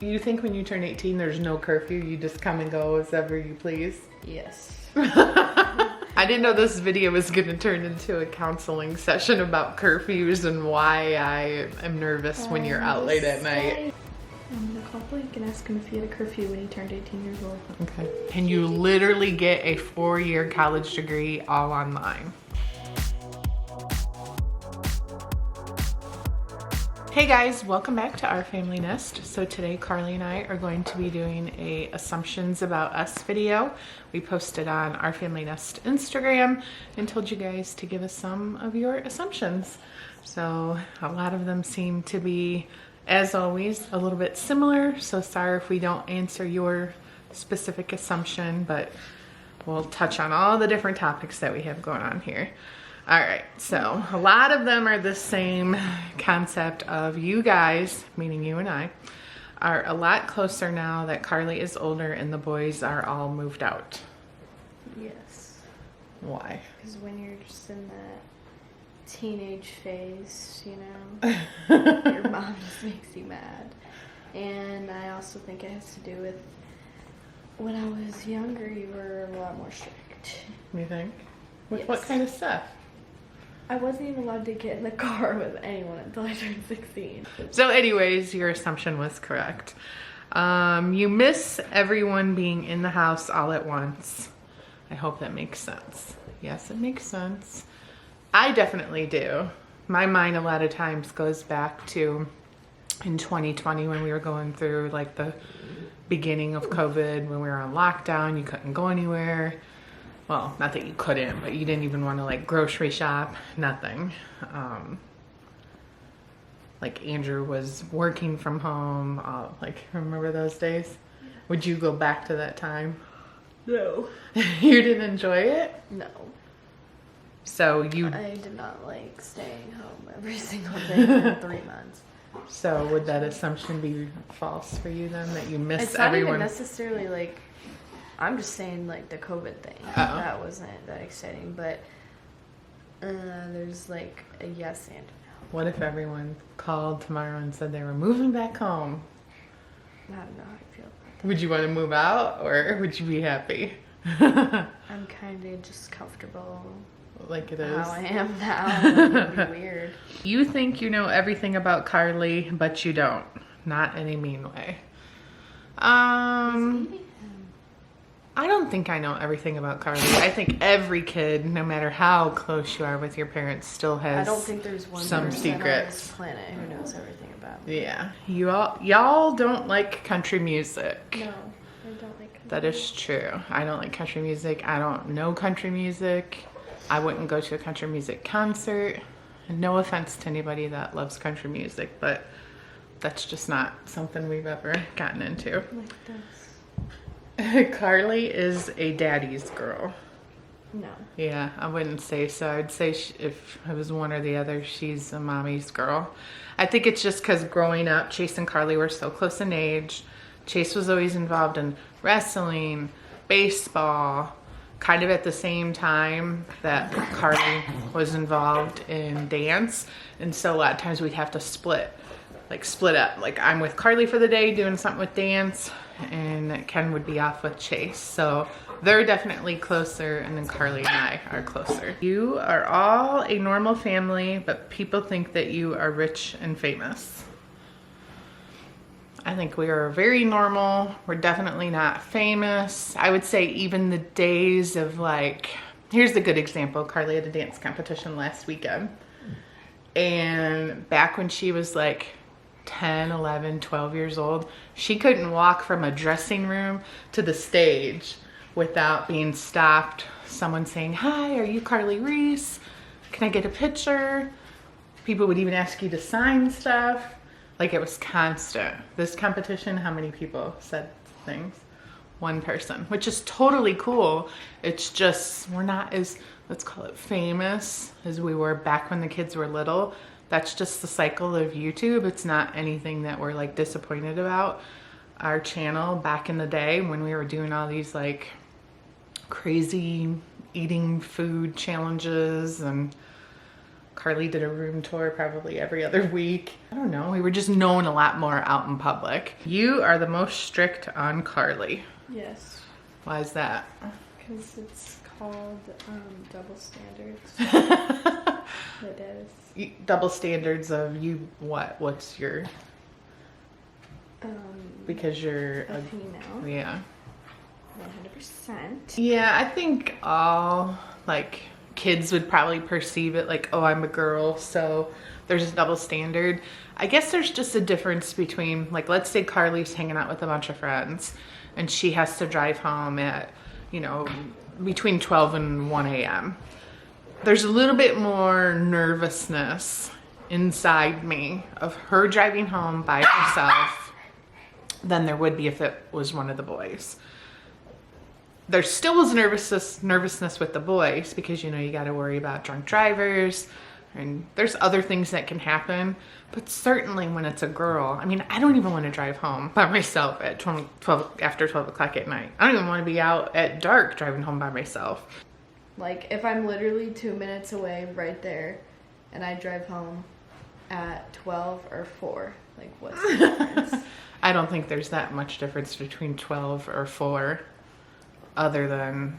You think when you turn 18 there's no curfew, you just come and go as ever you please? Yes. I didn't know this video was going to turn into a counseling session about curfews and why I am nervous when you're out late at night. I'm gonna call Blake and ask him if he had a curfew when he turned 18 years old. Okay. And you literally get a 4-year college degree all online. Hey guys, welcome back to Our Family Nest. So today Carly and I are going to be doing a assumptions about us video. We posted on Our Family Nest Instagram and told you guys to give us some of your assumptions. So a lot of them seem to be, as always, a little bit similar. So sorry if we don't answer your specific assumption, but we'll touch on all the different topics that we have going on here. All right, so a lot of them are the same concept of you guys, meaning you and I, are a lot closer now that Carly is older and the boys are all moved out. Yes. Why? Because when you're just in that teenage phase, you know, your mom just makes you mad. And I also think it has to do with when I was younger, you were a lot more strict. You think? With Yes. what kind of stuff? I wasn't even allowed to get in the car with anyone until I turned 16. So anyways, your assumption was correct. You miss everyone being in the house all at once. I hope that makes sense. Yes, it makes sense. I definitely do. My mind a lot of times goes back to in 2020 when we were going through like the beginning of COVID, when we were on lockdown, you couldn't go anywhere. Well, not that you couldn't, but you didn't even want to like grocery shop, nothing. Like Andrew was working from home, like remember those days? Would you go back to that time? No. You didn't enjoy it? No. So you... I did not like staying home every single day for 3 months. So would that assumption be false for you then, that you miss It's not everyone? even necessarily like, I'm just saying like the COVID thing. Uh-oh. That wasn't that exciting, but there's like a yes and a no. What if everyone called tomorrow and said they were moving back home? I don't know how I feel about Would you want to move out or would you be happy? that. I'm kind of just comfortable Like it is. how I am now. It would be weird. You think you know everything about Carly, but you don't. Not in a mean way. I don't think I know everything about Carly. I think every kid, no matter how close you are with your parents, still has I don't think there's one some person on secrets. this planet who knows everything about me. Yeah. Y'all don't like country music. No, I don't like country. That is true. I don't like country music. I don't know country music. I wouldn't go to a country music concert. And no offense to anybody that loves country music, but that's just not something we've ever gotten into. Like this. Carly is a daddy's girl. No. Yeah, I wouldn't say so. I'd say if it was one or the other, she's a mommy's girl. I think it's just because growing up, Chase and Carly were so close in age. Chase was always involved in wrestling, baseball, kind of at the same time that Carly was involved in dance. And so a lot of times we'd have to split up. Like I'm with Carly for the day doing something with dance and Ken would be off with Chase. So they're definitely closer and then Carly and I are closer. You are all a normal family, but people think that you are rich and famous. I think we are very normal. We're definitely not famous. I would say even the days of like, here's a good example. Carly had a dance competition last weekend. And back when she was like 10, 11, 12 years old, she couldn't walk from a dressing room to the stage without being stopped. Someone saying, "Hi, are you Carly Reese? Can I get a picture?" People would even ask you to sign stuff. Like it was constant. This competition, how many people said things? One person, which is totally cool. It's just, we're not as, let's call it famous as we were back when the kids were little. That's just the cycle of YouTube. It's not anything that we're like disappointed about. Our channel back in the day when we were doing all these like crazy eating food challenges and Karli did a room tour probably every other week. I don't know, we were just known a lot more out in public. You are the most strict on Karli. Yes. Why is that? Because it's called double standards. It is. Double standards of you what? What's your... because you're a female. Yeah. 100%. Yeah, I think all like kids would probably perceive it like, oh, I'm a girl, so there's a double standard. I guess there's just a difference between, like, let's say Karli's hanging out with a bunch of friends and she has to drive home at, you know, between 12 and 1 a.m. There's a little bit more nervousness inside me of her driving home by herself than there would be if it was one of the boys. There still was nervousness with the boys because, you know, you got to worry about drunk drivers and there's other things that can happen. But certainly when it's a girl, I mean, I don't even want to drive home by myself at 12 after 12 o'clock at night. I don't even want to be out at dark driving home by myself. Like, if I'm literally 2 minutes away right there and I drive home at 12 or 4, like, what's the difference? I don't think there's that much difference between 12 or 4. Other than,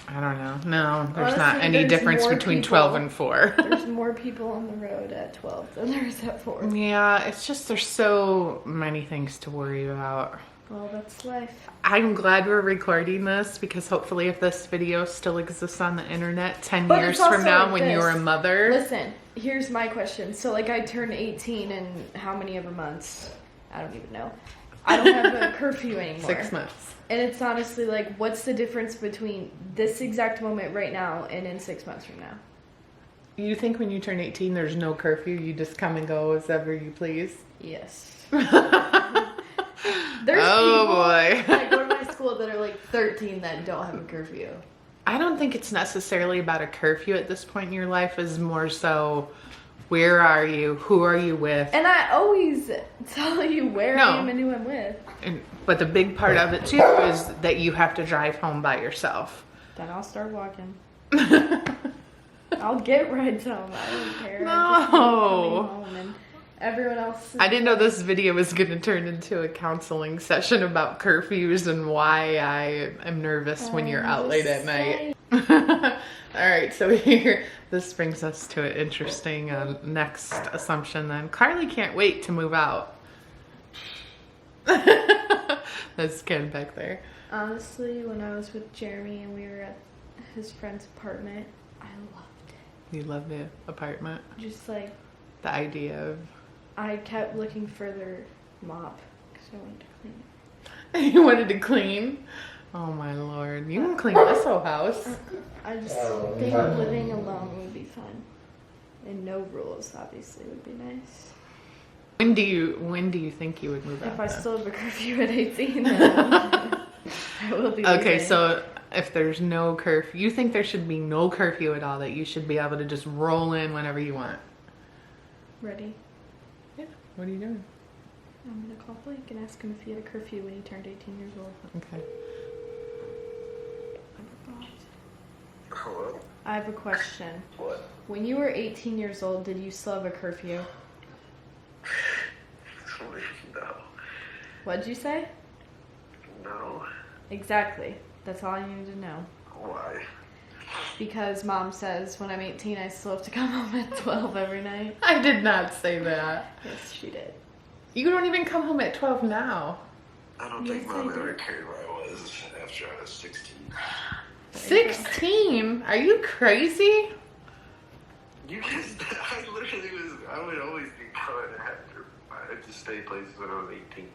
I don't know. No, there's Honestly, not any difference between 12 and 4. There's more people on the road at 12 than there is at 4. Yeah, it's just there's so many things to worry about. Well, that's life. I'm glad we're recording this because hopefully if this video still exists on the internet 10 But years it's also from now like when this. you're a mother. Listen, here's my question. So, like, I turn 18 in how many ever months? I don't even know. I don't have a curfew anymore. 6 months. And it's honestly like, what's the difference between this exact moment right now and in 6 months from now? You think when you turn 18 there's no curfew, you just come and go as ever you please? Yes. There's people, boy. like, go to my school that are like 13 that don't have a curfew. I don't think it's necessarily about a curfew at this point in your life. Is more so, where are you? Who are you with? And I always tell you where I am and who I'm with. But the big part of it too is that you have to drive home by yourself. Then I'll start walking. I'll get rides home. I don't care. No. I'm just coming home and everyone else. I didn't know this video was going to turn into a counseling session about curfews and why I am nervous when you're out late at night. All right, so here, this brings us to an interesting next assumption then. Karli can't wait to move out. That's Ken back there. Honestly, when I was with Jeremy and we were at his friend's apartment, I loved it. You love the apartment? Just like... The idea of... I kept looking for their mop because I wanted to clean it. You wanted to clean? Oh my lord. You can clean this whole house. I just think living alone would be fun. And no rules, obviously, would be nice. When do you think you would move out? If I though? still have a curfew at 18, then I will be Okay, leaving. so if there's no curfew, you think there should be no curfew at all, that you should be able to just roll in whenever you want? Ready? Yeah. What are you doing? I'm going to call Blake and ask him if he had a curfew when he turned 18 years old. Okay. Hello? I have a question. What? When you were 18 years old, did you still have a curfew? No. What'd you say? No. Exactly. That's all I needed to know. Why? Because Mom says when I'm 18, I still have to come home at 12 every night. I did not say that. Yes, she did. You don't even come home at 12 now. I don't Yes, think Mom I ever did. cared where I was after I was 16. 16? Are you crazy? You just, I would always be gone after. I had to stay places when I was 18.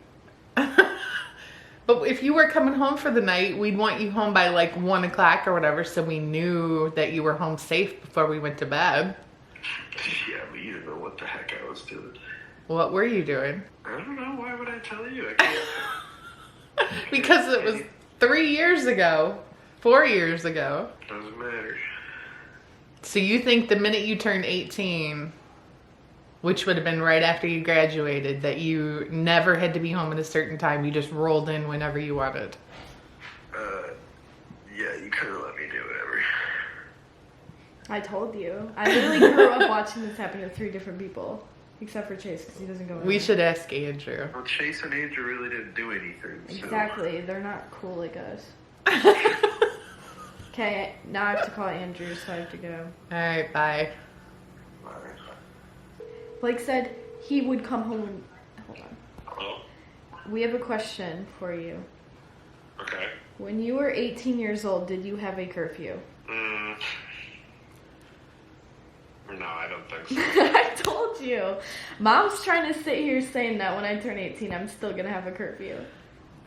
But if you were coming home for the night, we'd want you home by like 1 o'clock or whatever, so we knew that you were home safe before we went to bed. Yeah, but you didn't know what the heck I was doing. What were you doing? I don't know. Why would I tell you? I can't. Because it was 3 years ago, 4 years ago. Doesn't matter. So you think the minute you turned 18, which would have been right after you graduated, that you never had to be home at a certain time, you just rolled in whenever you wanted? Yeah, you kind of let me do whatever. I told you. I literally grew up watching this happen to 3 different people. Except for Chase, because he doesn't go We should ask Andrew. Well, Chase and Andrew really didn't do anything. So. Exactly. They're not cool like us. Okay, now I have to call Andrew, so I have to go. Alright, bye. Blake said he would come home and... Hold on. Hello? We have a question for you. Okay. When you were 18 years old, did you have a curfew? No, I don't think so. I told you. Mom's trying to sit here saying that when I turn 18, I'm still going to have a curfew.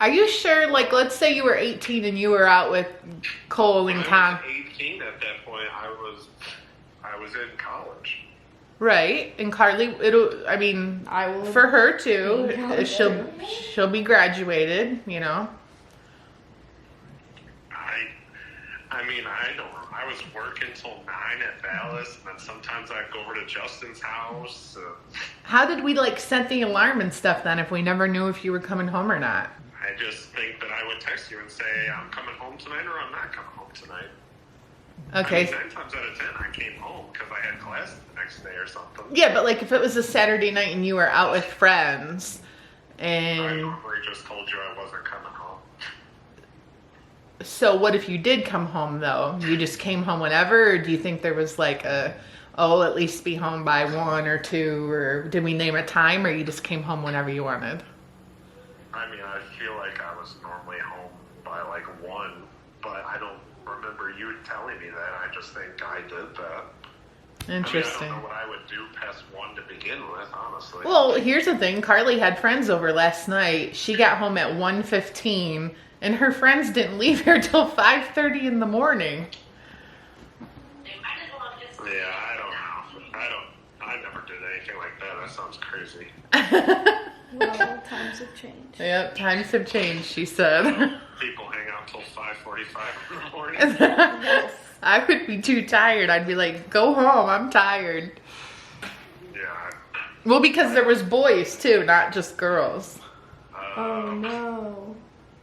Are you sure, like, let's say you were 18 and you were out with Cole and When Tom. I was 18 at that point, I was in college. Right, and Karli, I will for her be too, in college she'll be graduated, you know. I was working till 9 at Dallas, and then sometimes I'd go over to Justin's house. How did we, like, set the alarm and stuff then if we never knew if you were coming home or not? I just think that I would text you and say, I'm coming home tonight or I'm not coming home tonight. Okay. 9 times out of 10, I came home because I had class the next day or something. Yeah, but, like, if it was a Saturday night and you were out with friends I and... normally just told you I wasn't coming home. So what if you did come home, though? You just came home whenever, or do you think there was, like, at least be home by 1 or 2, or did we name a time, or you just came home whenever you wanted? I feel like I was normally home by, 1, but I don't remember you telling me that. I just think I did that. Interesting. I don't know what I would do past 1 to begin with, honestly. Well, here's the thing. Karli had friends over last night. She got home at 1:15, and her friends didn't leave here till 5:30 in the morning. Yeah, I don't know. I never did anything like that. That sounds crazy. Well, times have changed. Yep, times have changed, she said. People hang out till 5:45 in the morning. Yes. I would be too tired. I'd be like, go home, I'm tired. Yeah. Well, because there was boys, too, not just girls. Oh, no.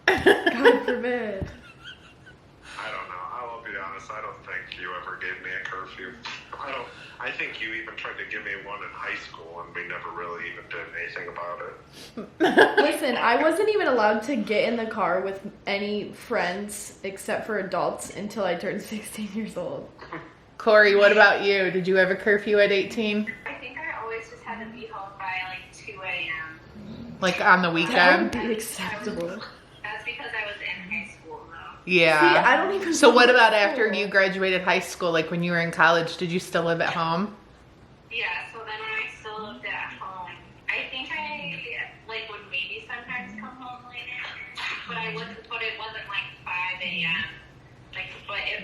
God forbid. I don't know. I will be honest. I don't think you ever gave me a curfew. I think you even tried to give me one in high school, and we never really even did anything about it. Listen, I wasn't even allowed to get in the car with any friends except for adults until I turned 16 years old. Corey, what about you? Did you have a curfew at 18? I think I always just had to be home by 2 a.m. Like on the That would weekend? be acceptable. That's because I was in high school, though. Yeah. See, I don't even So what go to about after school. you graduated high school, like when you were in college, did you still live at home? Yeah, so then when I still lived at home, I think I would maybe sometimes come home later, but it wasn't 5 a.m.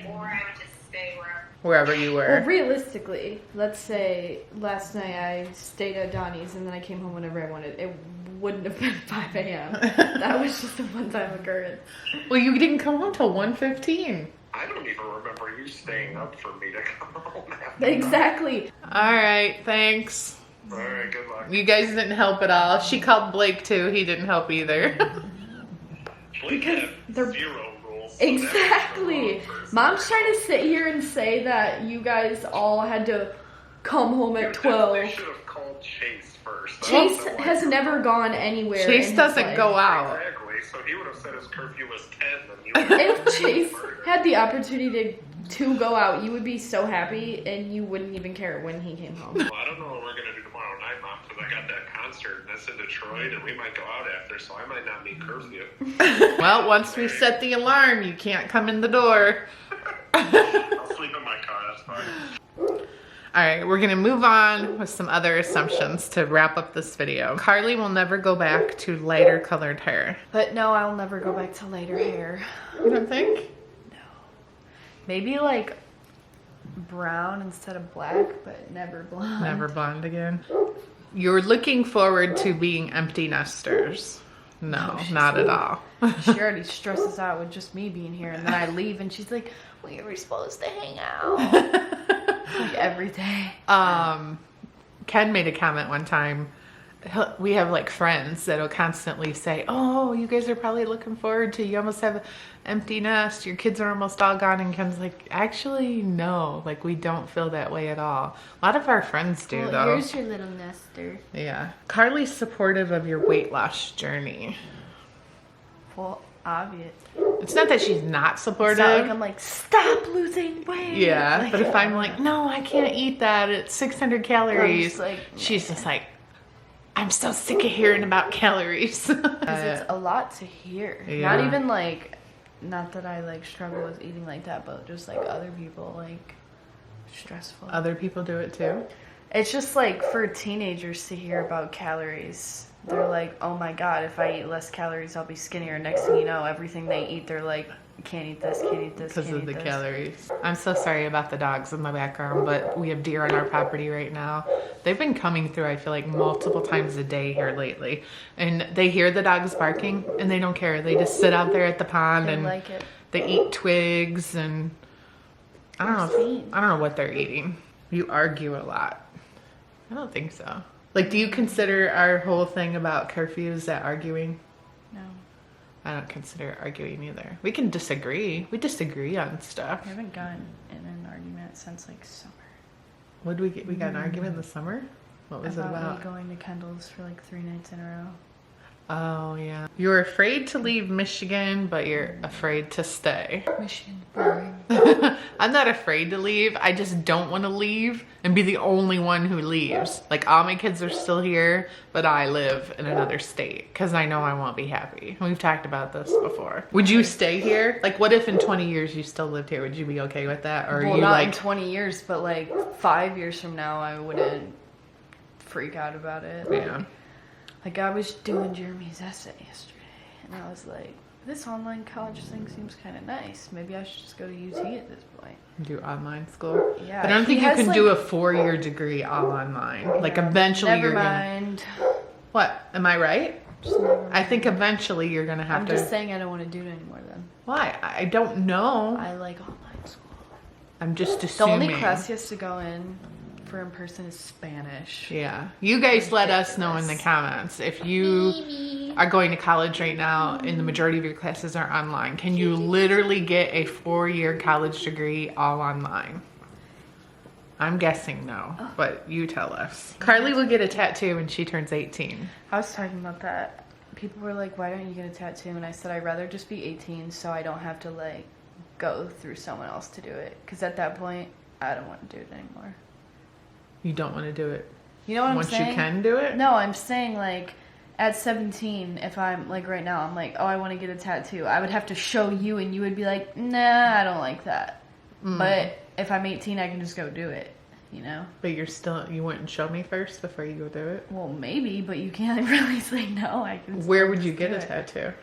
Or I would just stay Wherever you Well, were. realistically, let's say last night I stayed at Donnie's and then I came home whenever I wanted. It wouldn't have been 5 a.m. That was just a one-time occurrence. Well, you didn't come home till 1:15. I don't even remember you staying up for me to come home after. Exactly. All right, thanks. All right, good luck. You guys didn't help at all. She called Blake too. He didn't help either. Blake Because had they're- 0 rules. Exactly. Mom's trying to sit here and say that you guys all had to come home at 12. They should have called Chase first. Chase has never gone anywhere. Chase in his doesn't life. go out. Exactly. So he would have said his curfew was 10, then you would have If Chase had the opportunity to go out, you would be so happy and you wouldn't even care when he came home. Well, I don't know what we're going to do tomorrow night, Mom, because I got that concert and that's in Detroit, and we might go out after, so I might not meet curfew. Well, once we set the alarm, you can't come in the door. I'll sleep in my car, that's fine. All right, we're gonna move on with some other assumptions to wrap up this video. Karli will never go back to lighter colored hair. But no, I'll never go back to lighter hair. You don't think? Maybe like brown instead of black, but never blonde. Never blonde again. You're looking forward to being empty nesters. No, not at all. She already stresses out with just me being here, and then I leave, and she's like, "We were supposed to hang out like every day." Ken made a comment one time we have like friends that'll constantly say, oh, you guys are probably looking forward to, you almost have an empty nest, your kids are almost all gone. And Ken's like, actually, no, like we don't feel that way at all. A lot of our friends do, Well, though. here's your little nester. Yeah. Karli's supportive of your weight loss journey. Well, obvious. It's not that she's not supportive. It's not like I'm like, stop losing weight. Yeah, Like, but if I'm like, no, I can't eat that, it's 600 calories. like, She's just like, I'm so sick of hearing about calories. 'cause it's a lot to hear. Yeah. Not even like, not that I like struggle with eating like that, but just like other people, like stressful. Other people do it too. It's just like for teenagers to hear about calories. They're like, oh my god, if I eat less calories, I'll be skinnier. Next thing you know, everything they eat, they're like, can't eat this, can't eat this, Because can't of eat the this. calories. I'm so sorry about the dogs in the background, but we have deer on our property right now. They've been coming through, I feel like, multiple times a day here lately. And they hear the dogs barking and they don't care. They just sit out there at the pond They and like it. they eat twigs and I don't know what they're eating. You argue a lot. I don't think so. Like, do you consider our whole thing about curfew, is that arguing? No. I don't consider it arguing either. We can disagree. We disagree on stuff. I haven't gotten in an argument since like summer. What did we get? We got an argument in the summer? What was it about? Me going to Kendall's for like 3 nights in a row. Oh, yeah. You're afraid to leave Michigan, but you're afraid to stay. Michigan boring. I'm not afraid to leave. I just don't want to leave and be the only one who leaves. Like, all my kids are still here, but I live in another state because I know I won't be happy. We've talked about this before. Would you stay here? Like, what if in 20 years you still lived here? Would you be okay with that? Or Well, are you not like in 20 years, but like 5 years from now, I wouldn't freak out about it. Yeah. Like I was doing Jeremy's essay yesterday, and I was like, this online college thing seems kind of nice. Maybe I should just go to UT at this point. Do online school? Yeah. But I don't think he you has, can like- do a 4-year degree all online. Like, eventually Never you're gonna... mind. What? Am I right? Just never mind. I think eventually you're gonna have I'm to... just saying I don't want to do it anymore then. Why? I don't know. I like online school. I'm just The assuming. only class he has to go in for in person is Spanish. Yeah. You guys let us know in the comments if you are going to college right now and the majority of your classes are online. Can you literally get a 4-year college degree all online? I'm guessing no, but you tell us. Karli will get a tattoo when she turns 18. I was talking about that. People were like, why don't you get a tattoo? And I said, I'd rather just be 18 so I don't have to like go through someone else to do it. Because at that point, I don't want to do it anymore. You don't want to do it You know what once I'm saying? you can do it? No, I'm saying like at 17, if I'm like right now, I'm like, oh, I want to get a tattoo. I would have to show you and you would be like, nah, I don't like that. But if I'm 18, I can just go do it, you know? But you wouldn't show me first before you go do it? Well, maybe, but you can't really say no. I can. Where would you still get a do it. tattoo?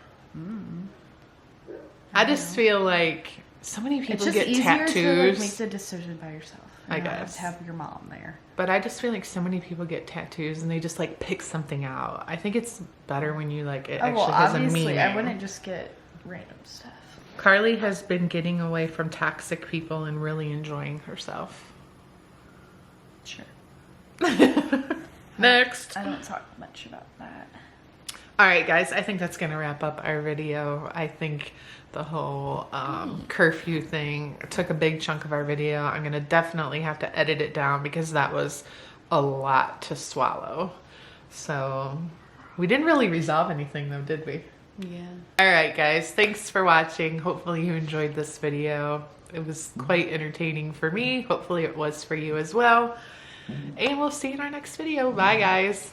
I just feel like so many people It's just get easier tattoos. to like, make the decision by yourself. I You don't guess. have to have your mom there. But I just feel like so many people get tattoos and they just like pick something out. I think it's better when you like it actually has a meaning. I wouldn't just get random stuff. Karli has been getting away from toxic people and really enjoying herself. Sure. Next. I don't talk much about that. All right, guys, I think that's going to wrap up our video. I think the whole curfew thing took a big chunk of our video. I'm going to definitely have to edit it down because that was a lot to swallow. So we didn't really resolve anything though, did we? Yeah. All right, guys, thanks for watching. Hopefully you enjoyed this video. It was quite entertaining for me. Hopefully it was for you as well. And we'll see you in our next video. Bye, guys.